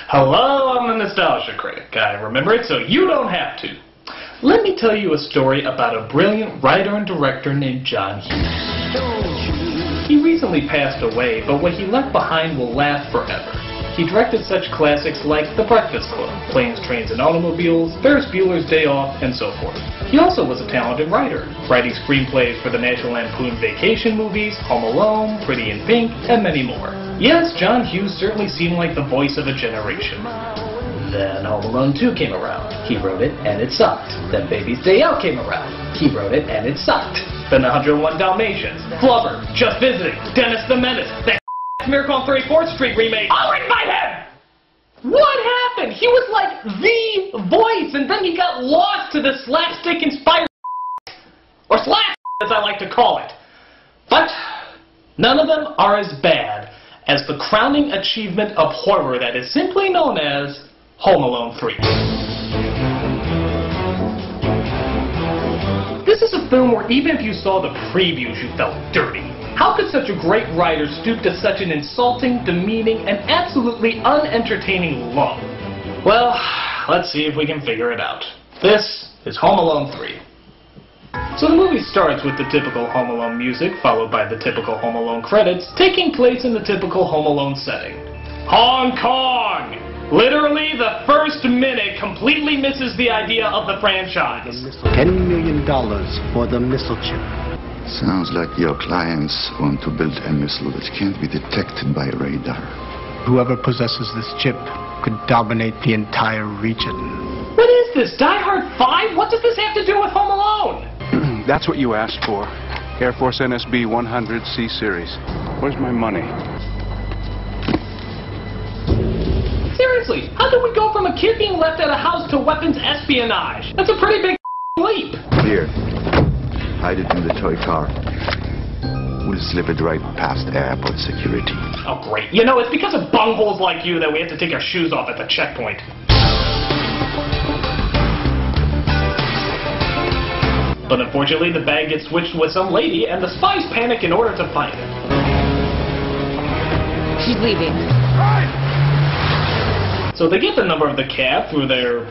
Hello, I'm the Nostalgia Critic. I remember it so you don't have to. Let me tell you a story about a brilliant writer and director named John Hughes. He recently passed away, but what he left behind will last forever. He directed such classics like The Breakfast Club, Planes, Trains, and Automobiles, Ferris Bueller's Day Off, and so forth. He also was a talented writer, writing screenplays for the National Lampoon Vacation movies, Home Alone, Pretty in Pink, and many more. Yes, John Hughes certainly seemed like the voice of a generation. Then Home Alone 2 came around. He wrote it, and it sucked. Then Baby's Day Out came around. He wrote it, and it sucked. Then 101 Dalmatians, Flubber, Just Visiting, Dennis the Menace, that Miracle on 34th Street remake. All in my head! What happened? He was like the voice, and then he got lost to the slapstick-inspired or slap, as I like to call it. But none of them are as bad as the crowning achievement of horror that is simply known as Home Alone 3. This is a film where even if you saw the previews, you felt dirty. How could such a great writer stoop to such an insulting, demeaning, and absolutely unentertaining low? Well, let's see if we can figure it out. This is Home Alone 3. So the movie starts with the typical Home Alone music, followed by the typical Home Alone credits, taking place in the typical Home Alone setting. Hong Kong! Literally, the first minute completely misses the idea of the franchise. $10 million for the missile chip. Sounds like your clients want to build a missile that can't be detected by radar. Whoever possesses this chip could dominate the entire region. What is this, Die Hard 5? What does this have to do with Home Alone? That's what you asked for. Air Force NSB 100C series. Where's my money? Seriously, how did we go from a kid being left at a house to weapons espionage? That's a pretty big leap. Here. Hide it in the toy car. We'll slip it right past airport security. Oh, great. You know, it's because of bungholes like you that we have to take our shoes off at the checkpoint. But unfortunately, the bag gets switched with some lady, and the spies panic in order to find it. She's leaving. So they get the number of the cab through their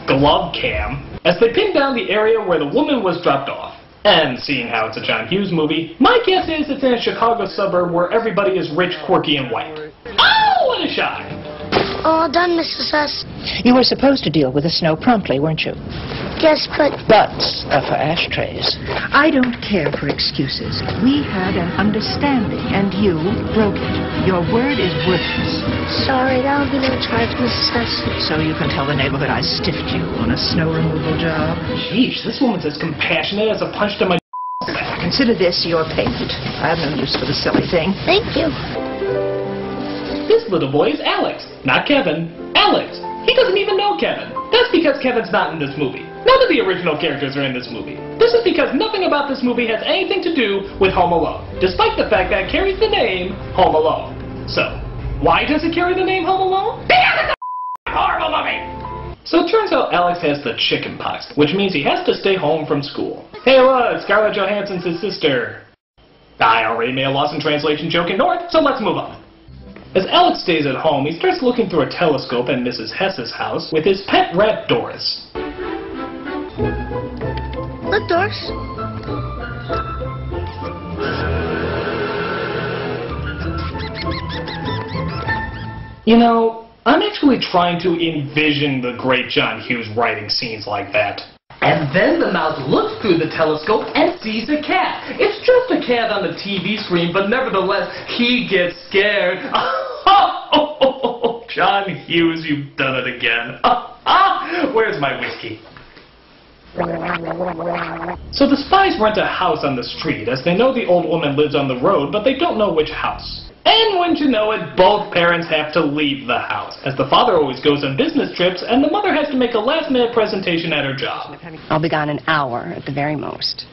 glove cam as they pin down the area where the woman was dropped off. And seeing how it's a John Hughes movie, my guess is it's in a Chicago suburb where everybody is rich, quirky, and white. Oh, what a shock! All done, Mrs. S. You were supposed to deal with the snow promptly, weren't you? Yes, but... Butts are for ashtrays. I don't care for excuses. We had an understanding, and you broke it. Your word is worthless. Sorry, that'll be no charge, Mrs. S. So you can tell the neighborhood I stiffed you on a snow removal job. Sheesh, this woman's as compassionate as a punch to my back. Consider this your payment. I have no use for the silly thing. Thank you. This little boy is Alex, not Kevin. Alex. He doesn't even know Kevin. That's because Kevin's not in this movie. None of the original characters are in this movie. This is because nothing about this movie has anything to do with Home Alone, despite the fact that it carries the name Home Alone. So, why does it carry the name Home Alone? Because it's a horrible movie! So it turns out Alex has the chicken pox, which means he has to stay home from school. Hey look, Scarlett Johansson's his sister. I already made a Lost in Translation joke in North, so let's move on. As Alex stays at home, he starts looking through a telescope at Mrs. Hess's house with his pet rat Doris. Look, Doris. You know, I'm actually trying to envision the great John Hughes writing scenes like that. And then the mouse looks through the telescope and sees a cat. It's just a cat on the TV screen, but nevertheless, he gets scared. John Hughes, you've done it again. Where's my whiskey? So the spies rent a house on the street, as they know the old woman lives on the road, but they don't know which house. And wouldn't you know it, both parents have to leave the house, as the father always goes on business trips, and the mother has to make a last-minute presentation at her job. I'll be gone an hour at the very most.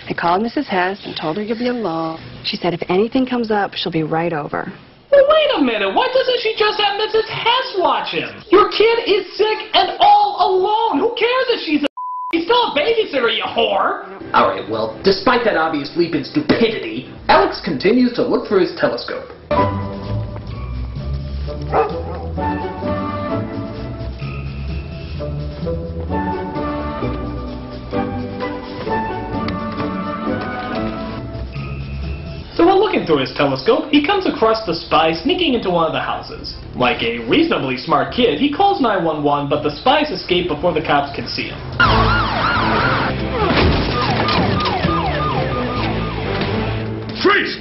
I called Mrs. Hess and told her you'll be alone. She said if anything comes up, she'll be right over. Well, wait a minute. Why doesn't she just have Mrs. Hess watch him? Your kid is sick and all alone. Who cares if she's He's still a babysitter, you whore! Alright, well, despite that obvious leap in stupidity, Alex continues to look through his telescope. through his telescope, he comes across the spy sneaking into one of the houses. Like a reasonably smart kid, he calls 911, but the spies escape before the cops can see him. Freeze!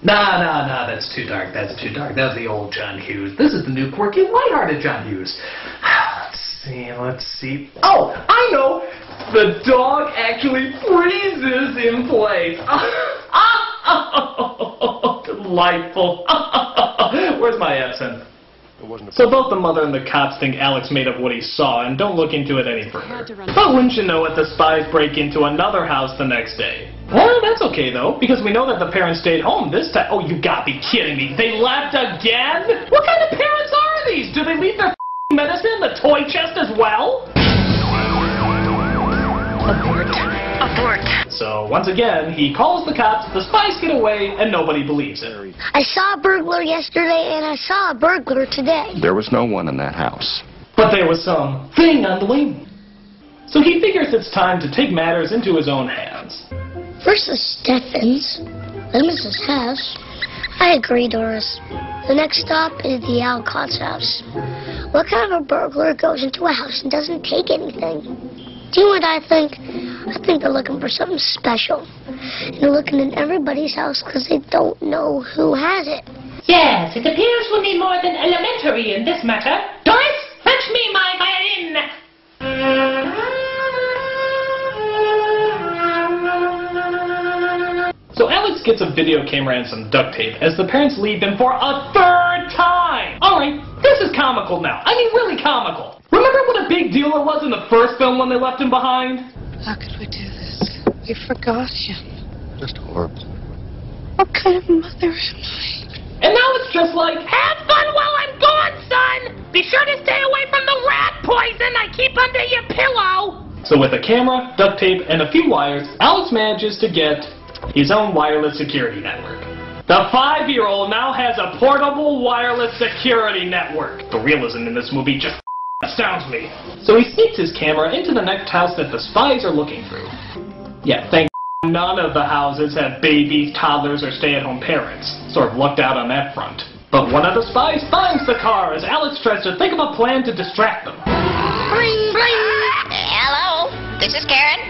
Nah, that's too dark, That's the old John Hughes. This is the new quirky, lighthearted John Hughes. Let's see. Oh, I know! The dog actually freezes in place. Delightful. Where's my Epson? So both the mother and the cops think Alex made up what he saw and don't look into it any further. But wouldn't you know it, the spies break into another house the next day. Well, that's okay though, because we know that the parents stayed home this time. Oh, you gotta be kidding me. They left again? What kind of parents are these? Do they leave their medicine in the toy chest as well? Abort. So, once again, he calls the cops, the spies get away, and nobody believes it. I saw a burglar yesterday, and I saw a burglar today. There was no one in that house. But there was some thing on the wing. So he figures it's time to take matters into his own hands. First the Steffens, then Mrs. Hess. I agree, Doris. The next stop is the Alcott's house. What kind of a burglar goes into a house and doesn't take anything? Do you know what I think? I think they're looking for something special. And they're looking in everybody's house because they don't know who has it. Yes, it appears we need more than elementary in this matter. Doris, fetch me my violin! So Alex gets a video camera and some duct tape as the parents leave him for a third time! Alright, this is comical now. I mean really comical. Remember what a big deal it was in the first film when they left him behind? How could we do this? We forgot him. Just horrible. What kind of mother am I? And now it's just like, Have fun while I'm gone, son! Be sure to stay away from the rat poison I keep under your pillow! So with a camera, duct tape, and a few wires, Alex manages to get his own wireless security network. The 5-year-old now has a portable wireless security network. The realism in this movie just astounds me. So he sneaks his camera into the next house that the spies are looking through. Yeah, thank none of the houses have babies, toddlers, or stay-at-home parents. Sort of lucked out on that front. But one of the spies finds the car as Alex tries to think of a plan to distract them. Bling, bling. Hello, this is Karen.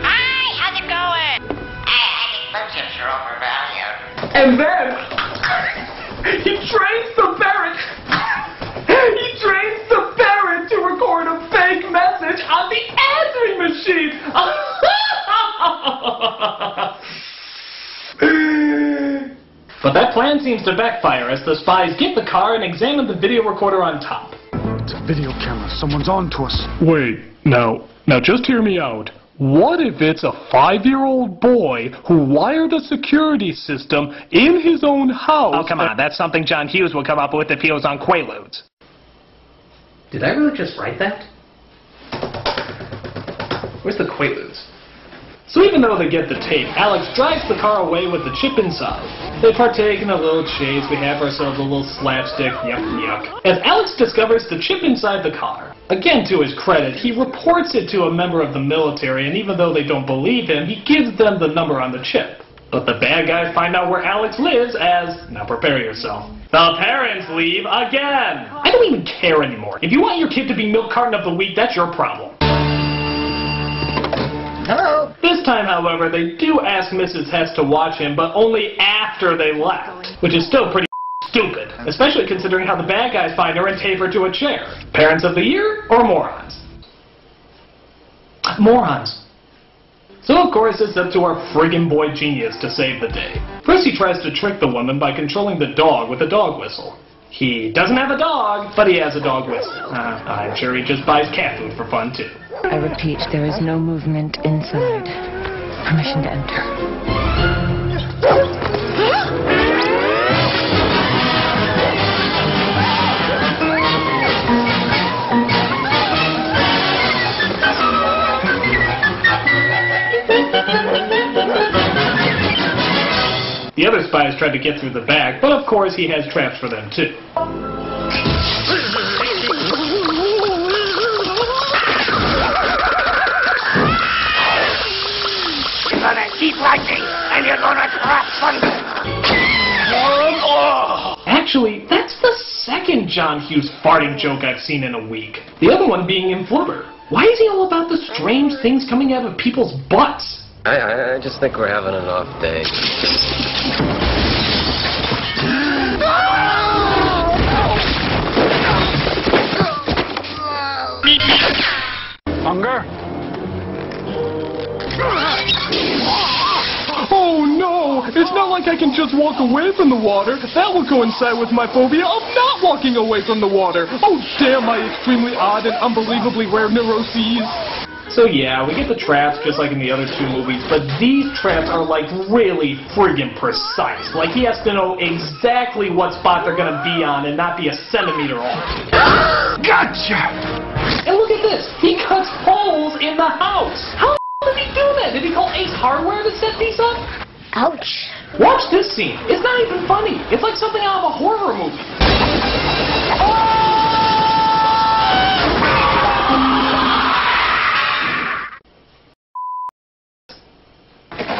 Hi, how's it going? Purchase are overvalued. And then he trains the parrot. He trains the parrot to record a fake message on the answering machine. But that plan seems to backfire as the spies get the car and examine the video recorder on top. It's a video camera. Someone's on to us. Wait, now just hear me out. What if it's a 5-year-old boy who wired a security system in his own house? Oh, come on. That's something John Hughes would come up with if he was on Quaaludes. Did I really just write that? Where's the Quaaludes? So even though they get the tape, Alex drives the car away with the chip inside. They partake in a little chase. We have ourselves a little slapstick. Yuck. As Alex discovers the chip inside the car. Again, to his credit, he reports it to a member of the military, and even though they don't believe him, he gives them the number on the chip. But the bad guys find out where Alex lives as, now prepare yourself, the parents leave again! I don't even care anymore. If you want your kid to be milk carton of the week, that's your problem. Hello? This time, however, they do ask Mrs. Hess to watch him, but only after they left, which is still pretty stupid, especially considering how the bad guys find her and tape her to a chair. Parents of the year or morons? Morons. So of course it's up to our friggin' boy genius to save the day. First he tries to trick the woman by controlling the dog with a dog whistle. He doesn't have a dog, but he has a dog whistle. I'm sure he just buys cat food for fun too. I repeat, there is no movement inside. Permission to enter. The other spies tried to get through the back, but of course he has traps for them too. We're gonna eat like you gonna trust me? Actually, that's the second John Hughes farting joke I've seen in a week. The other one being in Flubber. Why is he all about the strange things coming out of people's butts? I just think we're having an off day. Hunger? Oh no! It's not like I can just walk away from the water. That will coincide with my phobia of not walking away from the water. Oh damn my extremely odd and unbelievably rare neuroses. So yeah, we get the traps just like in the other two movies, but these traps are like really friggin' precise. Like he has to know exactly what spot they're gonna be on and not be a centimeter off. Gotcha! And look at this! He cuts holes in the house! How did he do that? Did he call Ace Hardware to set these up? Ouch. Watch this scene. It's not even funny. It's like something out of a horror movie.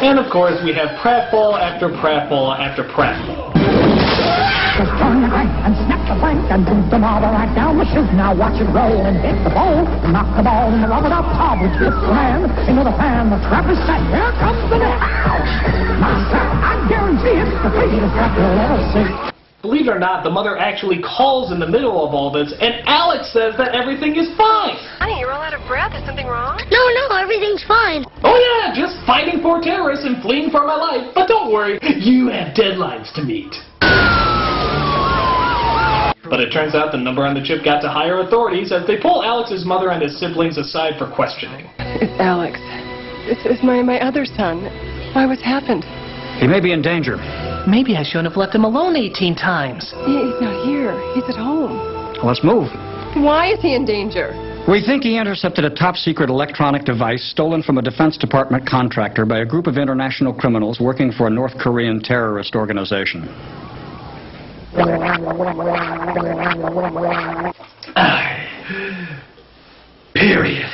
And of course, we have pratfall after pratfall after pratfall. Just turn the crank and snap the plank and move the marble right down the chute. Now watch it roll and hit the bowl. Knock the ball in the rubber up top, which hits the man into the fan. The trap is set. Here comes the net. Ouch! My trap, I guarantee it's the craziest trap you'll ever see. Believe it or not, the mother actually calls in the middle of all this, and Alex says that everything is fine. Honey, you're all out of breath. Is something wrong? No, everything's fine. Oh yeah, just fighting for terrorists and fleeing for my life. But don't worry, you have deadlines to meet. But it turns out the number on the chip got to higher authorities as they pull Alex's mother and his siblings aside for questioning. It's Alex. This is my other son. Why, what's happened? He may be in danger. Maybe I shouldn't have left him alone 18 times. He's not here. He's at home. Let's move. Why is he in danger? We think he intercepted a top-secret electronic device stolen from a Defense Department contractor by a group of international criminals working for a North Korean terrorist organization. Period.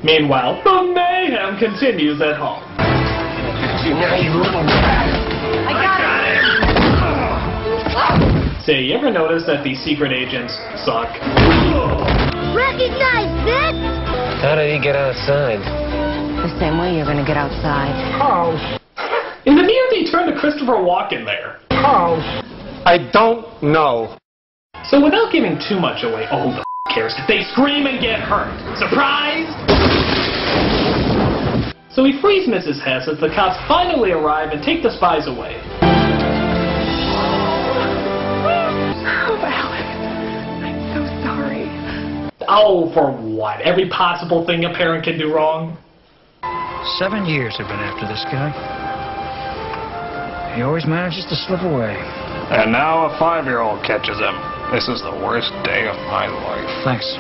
Meanwhile, the mayhem continues at home. I got it! Say, you ever notice that these secret agents suck? Recognize this? How did he get outside? The same way you're gonna get outside. Oh. In the near, they turned to Christopher Walken there. Oh, I don't know. So without giving too much away, oh, who the cares? They scream and get hurt. Surprise! So he frees Mrs. Hess as the cops finally arrive and take the spies away. Oh, Alex. I'm so sorry. Oh, for what? Every possible thing a parent can do wrong? 7 years have been after this guy. He always manages to slip away. And now a 5-year-old catches him. This is the worst day of my life. Thanks.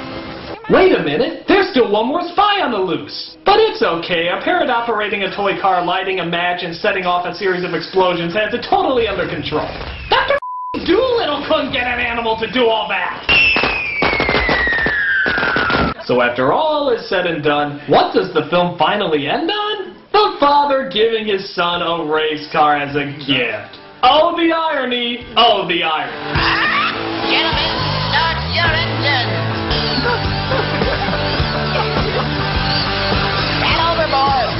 Wait a minute, there's still one more spy on the loose. But it's okay, a parent operating a toy car, lighting a match, and setting off a series of explosions has it totally under control. Dr. Doolittle couldn't get an animal to do all that. So after all is said and done, what does the film finally end on? The father giving his son a race car as a gift. Oh, the irony! Oh, the irony. Gentlemen, start your engines. And overboard.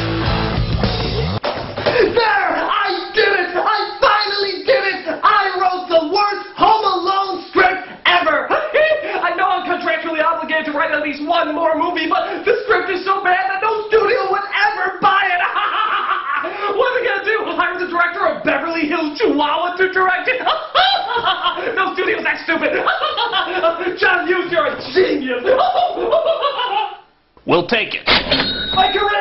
There! I did it! I finally did it! I wrote the worst Home Alone script ever! I know I'm contractually obligated to write at least one more movie, but the script is so bad that no studio would ever buy it! What am I gonna do? Hire the director of Beverly Hills Chihuahua to direct it? No studio's that stupid! John Hughes, you're a genius! We'll take it. My career